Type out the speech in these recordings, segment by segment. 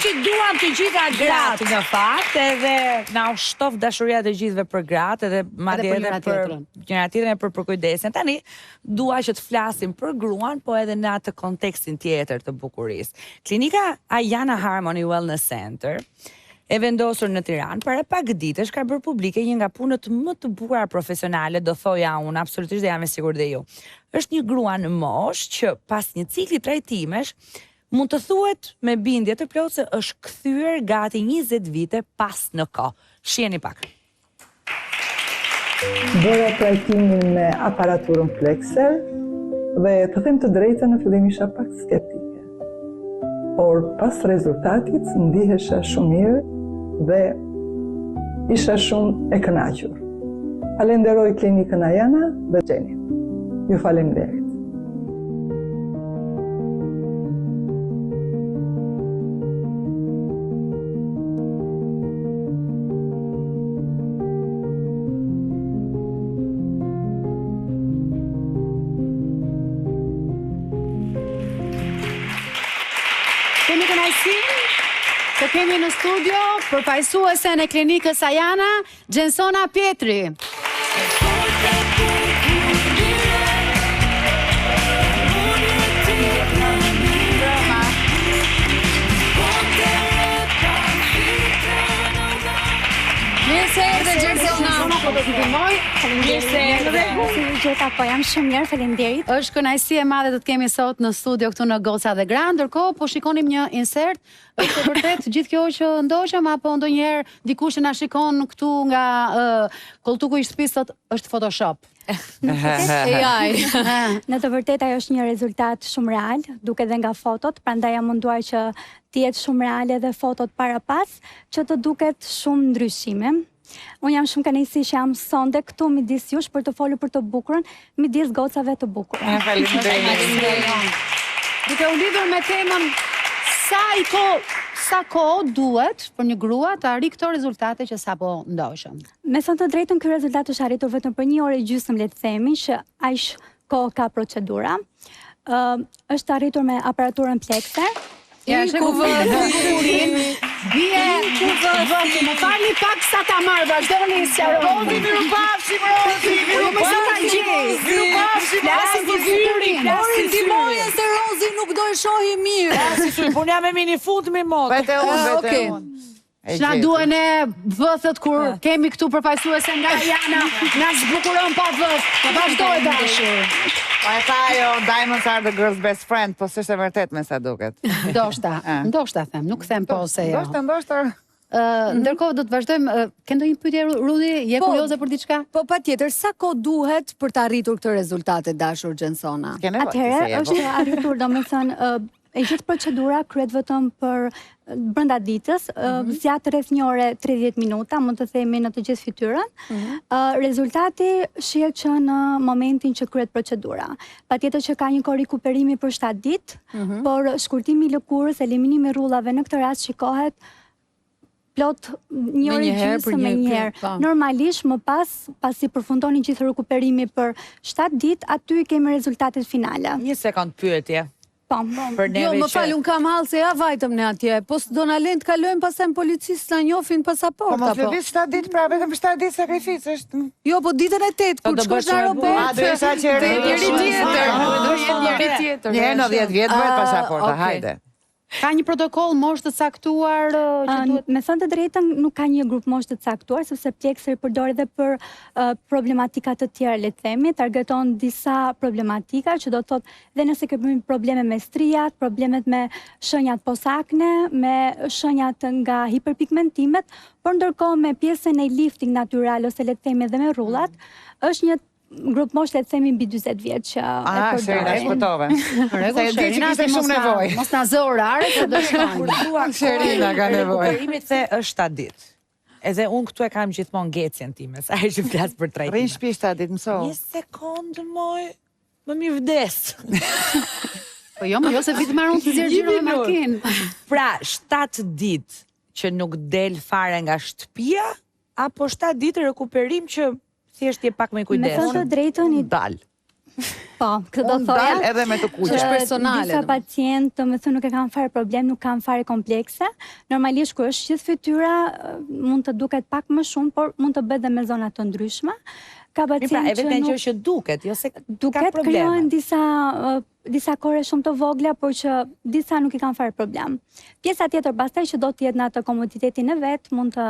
që duam të gjitha gratë në fakt, edhe na u shtof dashuria të gjithëve për gratë, edhe madje edhe për njëra tjetrën e për përkujdesjen. Tani dua që të flasim për gruan, po edhe në atë kontekstin tjetër të bukurisë. Klinika Ayana Harmony Wellness Center e vendosur në Tiranë, para pak ditësh ka bërë publike një nga punët më të bukura profesionale, do thoja unë, absolutisht dhe jam e sigurt dhe ju. Është një grua në moshë që pas një cikli trajtimesh mund të thuhet me bindje të plotë se është kthyer gati 20 vite pas në kohë. Shiheni pak. Bëra trajtimin me aparaturën Flexer dhe të them të drejtën në fillim isha pak skeptike. Por pas rezultatit ndihesha shumë mirë dhe isha shumë e kënaqur. Falenderoj klinikën Ayana dhe Xhenin. Ju faleminderit. Kemi kënaqësinë të kemi në studio përfaqësuesen e klinikës Ayana, Gjensona Pietri. Mirë se erdhe Gjensona. Mirë se erdhe. Gjeta, po jam shumë mirë, faleminderit. Është kënaqësi e madhe të të kemi sot në studio këtu në Goca dhe Gra, ndërkohë po shikonim një insert. Është vërtet gjithë kjo që ndoqëm, apo ndonjëherë dikush që na shikon këtu nga koltuku i shtëpisë thotë është Photoshop. Në të vërtetë ajo është një rezultat shumë real, duke dhe nga fotot, prandaj jam munduar që të jetë shumë reale dhe fotot para pas, që të duket shumë ndryshime. Unë jam shumë kënaqësi që jam sonde këtu midis jush për të folur për të bukurën, midis gocave të bukura. Faleminderit. Duke u lidhur me temën sa kohë duhet për një grua të arrijë këto rezultate që sapo ndoqëm. Me thënë të drejtën, ky rezultat është arritur vetëm për 1 orë e gjysmë, le të themi, që aq kohë ka procedura. Është arritur me aparaturën Flexer. Ja, ku bukurin. Bie, vëti, më falni pak sa ta marrë, vazhdoni si Rozi, mirupafshim, Rozi, flasim për fyrin. Ori ndihmoje se Rozi nuk do e shohi mirë. Po jam me mini fund me motë. Vete unë. Shna duen e vëthët kur kemi këtu përfaqësuese nga Ayana, na zbukuron pa vëth, vazhdoj dashur. Po e tha jo, diamonds are the girl's best friend, po s'është e vërtet me sa duket. Ndoshta them, nuk them po se jo. Ndoshta. Ndërkohë do të vazhdojmë, ke ndonjë pyetje Rudi, je kurioze për diçka? Po patjetër, sa kohë duhet për të arritur këtë rezultate, dashur Gjensona? Atëherë është arritur, domethënë e gjithë procedura kryet vetëm për brenda ditës, zgjat rreth 1 orë 30 minuta, mund të themi në të gjithë fytyrën. Rezultati shihet që në momentin që kryet procedura. Patjetër që ka një kohë rikuperimi për 7 ditë, por shkurtimi i lëkurës, eliminimi i rrullave në këtë rast shikohet plot 1 orë e gjysmë me njëherë. Normalisht më pasi përfundoni gjithë rikuperimi për 7 ditë, aty kemi rezultatet finale. Një sekond pyetje. Po, jo, më falë, unë kam halë se ja vajtëm në atje, po së Donalend kalojmë pasem policisë në njofin pasaporta, po. Po më fëllis 7 ditë, pra vetëm 7 ditë sakrifisë është. Jo, po ditën e 8, kur shkosh në aeroport, dhe njëri tjetër. Njëherë në 10 vjetë bëhet pasaporta, hajde. Ka një protokoll moshë të caktuar që duhet... Me thënë të drejtën, nuk ka një grup moshë të caktuar, sepse Flexer i përdor edhe për problematika të tjera, le të themi, targeton disa problematika, që do të thotë dhe nëse kemi probleme me strijat, problemet me shenjat posakne, me shenjat nga hiperpigmentimet, por ndërkohë me pjesën e lifting natyral ose le të themi edhe me rrullat, është një grup moshë, le të themi mbi 40 vjeç që e përdor. Sherina, shpëtove. Se e di që kishte shumë nevojë. Mos na zë orare, se do shkojmë. Sherina ka nevojë. Rikuperimit se është 7 ditë. Edhe unë këtu e kam gjithmonë ngecjen time, sa herë që flas për trajtim. Rrin shtëpi 7 ditë, mëso. Një sekond, më mi vdes. Po jo se vitë marrën të zjergjiro me makinë. Pra, 7 ditë që nuk del fare nga shtëpia, apo 7 ditë rekuperim që thjesht je pak me kujdes. Me thënë të drejtën, Po, këtë do Unë thoja. dal edhe me të kuqe. Është personale, Disa domethënë. pacientë, domethënë, nuk e kanë fare problem, nuk kanë fare komplekse. Normalisht kur është gjithë fytyra, mund të duket pak më shumë, por mund të bëhet dhe me zona të ndryshme. Ka Pra, pacientë e vetën që që është duket, jo se ka duket probleme. krijohen disa kore shumë të vogla, por që disa nuk i kanë fare problem. Pjesa tjetër pastaj që do të jetë në atë komoditetin e vet, mund të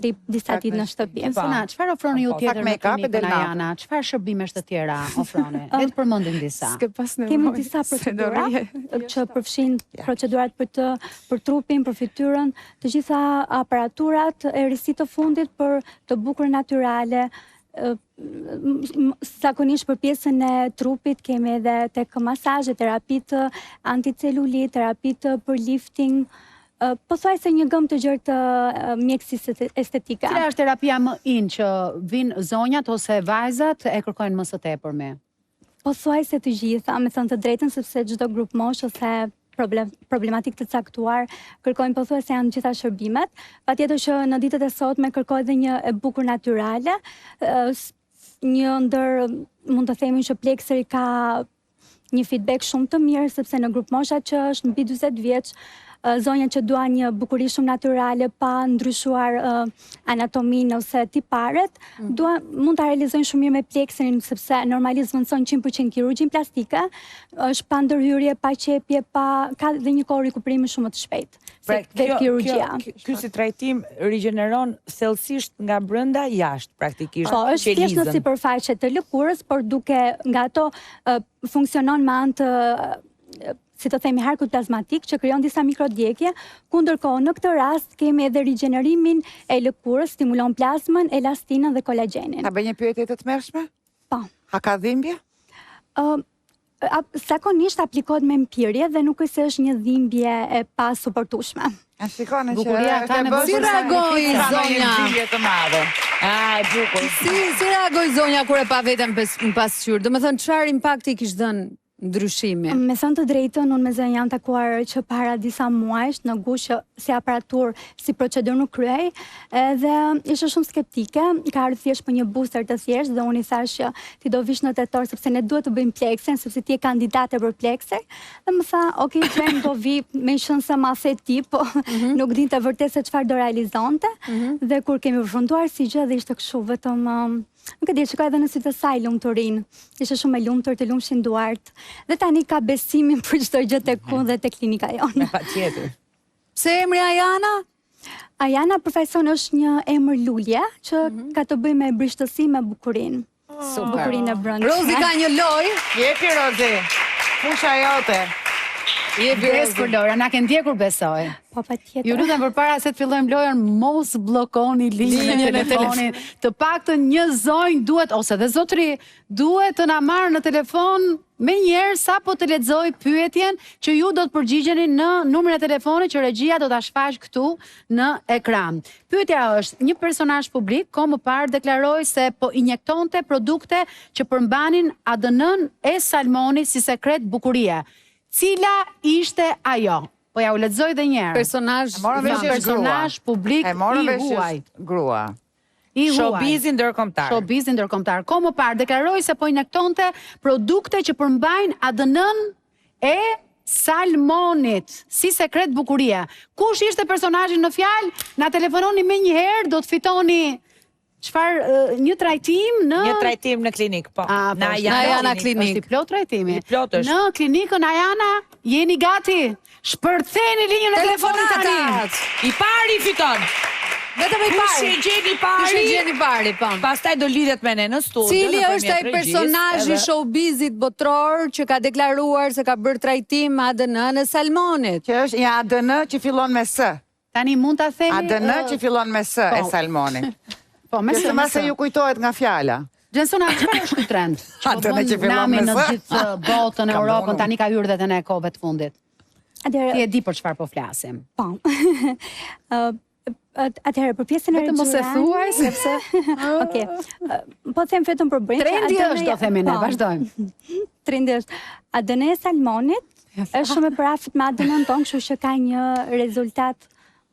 rri disa ditë në shtëpi. Sana, çfarë ofroni ju tjetër në make-up e klinikën del natë. Ajana? Çfarë shërbimesh të tjera ofroni? Le të përmendim disa. Kemi disa procedura që përfshin procedurat për trupin, për fytyrën, të gjitha aparaturat e risit të fundit për të bukur natyrale. Zakonisht për pjesën e trupit kemi edhe tek masazhe, terapitë anticelulit, terapitë për lifting, po thuaj se një gëmë të gjerë të mjekësisë estetika. Cila është terapia më in që vinë zonjat ose vajzat e kërkojnë më së tepërmi? Po thuaj se të gjitha, me thënë të drejtën, sepse çdo grup moshë ose problematik të caktuar kërkojnë pothuajse janë gjitha shërbimet. Patjetër që në ditët e sotme kërkohet dhe një e bukur natyrale. Një ndër mund të themi që Plexeri ka një feedback shumë të mirë sepse në grup mosha që është mbi 40 vjeç, zonja që duan një bukuri shumë natyrale pa ndryshuar anatominë ose tiparet, mund ta realizojnë shumë mirë me Plexerin sepse normalisht zvendëson 100% kirurgjin plastike, është pa ndërhyrje, pa qepje, ka dhe një kohë rikuperimi shumë më të shpejtë. Pra, kirurgjia. Ky si trajtim rigjeneron thellësisht nga brenda jashtë praktikisht. Po, është thjesht në sipërfaqe të lëkurës, por duke nga ato funksionon me anë të si të themi harkut plazmatik që krijon disa mikrodjegje, ku ndërkohë në këtë rast kemi edhe rigjenerimin e lëkurës, stimulon plazmën, elastinën dhe kolagjenin. Ta bëj një pyetje të tmerrshme? Po. A ka dhimbje? Zakonisht aplikohet me mpirje dhe nuk është se është një dhimbje e pa suportueshme. A shikoni që Bukuria ka nevojë. Si reagoi zonja? Dhimbje të madhe. E bukur. Si reagoi zonja kur e pa veten në pasqyrë? Domethënë çfarë impakti kishte dhënë ndryshimi? Me thënë të drejtën, unë me zënë jam takuar që para disa muajsh në gushë si aparatur, si procedurë nuk kryej, dhe ishte shumë skeptike, ka ardhur thjesht për një booster të thjesht, dhe unë i thash që ti do vish në tetor, sepse ne duhet të bëjmë Plexen, sepse ti je kandidate për Plexer, dhe më tha, ok, Gwen do vi, me qenë se ma the ti, po nuk dinte vërtet se çfarë do realizonte, dhe kur kemi përfunduar si gjë dhe ishte kështu vetëm nuk e di, shikoj edhe në sytë të saj lumturin. Ishte shumë e lumtur, të lumshin duart. Dhe tani ka besimin për çdo gjë tek unë dhe tek klinika jonë. Patjetër. Pse emri Ajana? Ajana përfaqëson është një emër lulje që ka të bëjë me brishtësi me bukurinë. Bukurinë e brendshme. Rozi ka një lojë. Jepi Rozi. Fusha jote. Des për Lora, na ke ndjekur besoj. Po patjetër. Ju lutem përpara se të fillojmë lojën, mos bllokoni linjën e telefonit. Të paktën një zonjë duhet ose dhe zotëri duhet të na marrë në telefon menjëherë sapo të lexoj pyetjen që ju do të përgjigjeni në numrin e telefonit që regjia do ta shfaq këtu në ekran. Pyetja është: një personazh publik kohë më parë deklaroi se po injektonte produkte që përmbanin ADN-n e salmonit si sekret bukurie. Cila ishte ajo? Po ja u lexoj edhe një herë. Personazh publik i huaj. Grua. Showbizi ndërkombëtar. Showbizi ndërkombëtar. Kohë më parë deklaroi se po injektonte produkte që përmbajnë ADN-n e salmonit si sekret bukurie. Kush ishte personazhi në fjalë? Na telefononi më një herë, do të fitoni një trajtim në klinik, po. Në Ajana klinik. Është i plot trajtimi. Në klinikën Ajana jeni gati? Shpërtheni linjën e telefonit tani. I pari fiton. Vetëm i pari. Kush e gjeni pari? Po. Pastaj do lidhet me ne në studio. Cili është ai personazhi showbizit botror që ka deklaruar se ka bërë trajtim ADN e salmonit? Që është një ADN që fillon me S. Tani mund ta themi ADN që fillon me S e salmonit. Po, se ju kujtohet nga fjala. Gjensona, çfarë është ky trend? ADN që fillon me S. Në gjithë botën, Europën, tani ka hyrë dhe te ne kohëve të fundit. Ti e di për çfarë po flasim. Po. Atëherë për pjesën e vetëm mos e thuaj sepse Okej. Po them vetëm për brendshë. Trendi është, do themi ne, vazhdojmë. Trendi është ADN e salmonit është shumë e përafshme me ADN-n tonë, kështu që ka një rezultat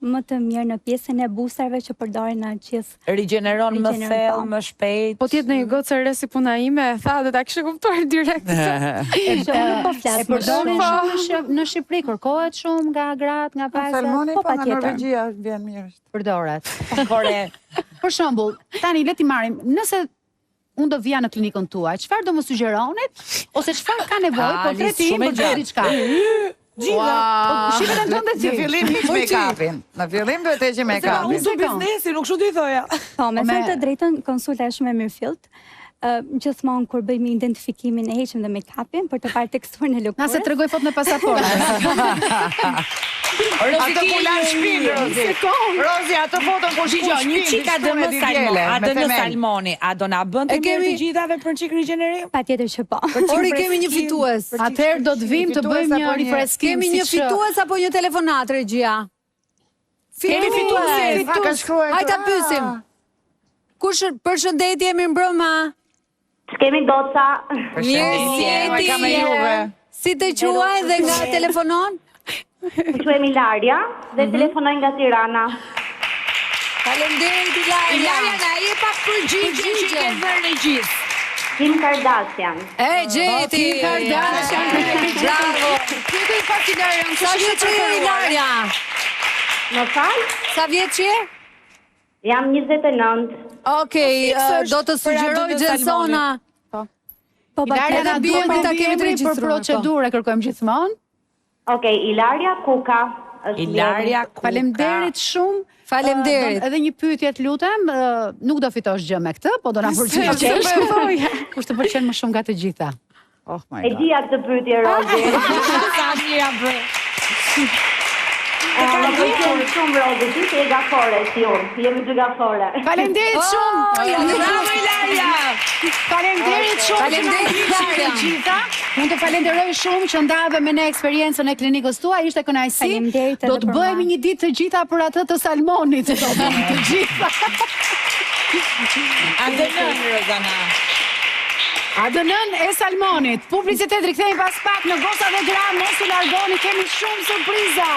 më të mirë në pjesën e busarve që përdorin në gjithë. Rigjeneron më thellë, më shpejt. Po tjetë në një gocë re si puna ime, tha dhe ta kishë kuptuar direkt. E përdorin shumë në Shqipëri, kërkohet shumë nga gratë, nga vajzat. Salmoni po nga Norvegjia vjen mirë. Përdoret. Kore. Për shembull, tani le ti marrim, nëse unë do vija në klinikën tuaj, çfarë do më sugjeronit? Ose çfarë ka nevojë për tretimin për diçka? Gjitha. Shihet në tonë ti. Në fillim hiç make-upin. Në fillim duhet të heqë make-upin. Unë do biznesi, nuk shumë do i thoja. Po, me thënë të drejtën, konsulta është shumë e mirëfillt. Gjithmonë kur bëjmë identifikimin e heqim dhe make-upin për të parë teksturën e lëkurës. Na se tregoj foto në pasaportë. Ato ku lanë shpinë, Rozi. Rozi, ato foton ku shku shpinë. Një qika dë më Salmoni, a do na bën të mirë të gjithave për çik rigjenerim? Patjetër që po. Ori kemi një fitues. Atëherë do të vim të bëjmë një rifreskim. Kemi një fitues apo një telefonat, regjia? Kemi fitues. Ka shkruar. Hajde ta pyesim. Kush përshëndetje, mirëmbrëma. Kemi goca. Mirëmbrëma. Si të quaj dhe nga telefonon? Më quhem Ilaria dhe telefonoj nga Tirana. Faleminderit Ilaria. Ilaria na i pa përgjigje që ke vënë në gjithë. Kim Kardashian. E gjeti. Kim Kardashian. Bravo. Pyetoj pak Ilaria, Sa vjeç je Ilaria? Më fal? Sa vjeç je? Jam 29. Okej, do të sugjeroj Gjensona. Po, Ilaria na bie duhet ta kemi të për regjistruar. procedurë kërkojmë gjithmonë. Okej, Ilaria Kuka. Ilaria Kuka. Faleminderit shumë. Faleminderit. Edhe një pyetje të lutem, nuk do fitosh gjë me këtë, po do na përgjigjesh. Kush të pëlqen më shumë nga të gjitha? Oh my E god. dija këtë pyetje, Rozi. Sa mira bë. Më pëlqen shumë Rozi, ti je gafore si unë. Jemi dy gafore. Faleminderit shumë. Bravo Ilaria. Faleminderit shumë. Faleminderit, Ilaria. Gjitha. Unë të falenderoj shumë që ndave me ne eksperiencën e klinikës tuaj, ishte kënaqësi. Faleminderit Do edhe të për bëhemi mua. një ditë të gjitha për atë të Salmonit, do bëjmë të gjitha. Adënën, Rozana. Adënën e Salmonit. Publicitet rikthehemi pas pak në Goca dhe Gra, mos u largoni, kemi shumë surpriza.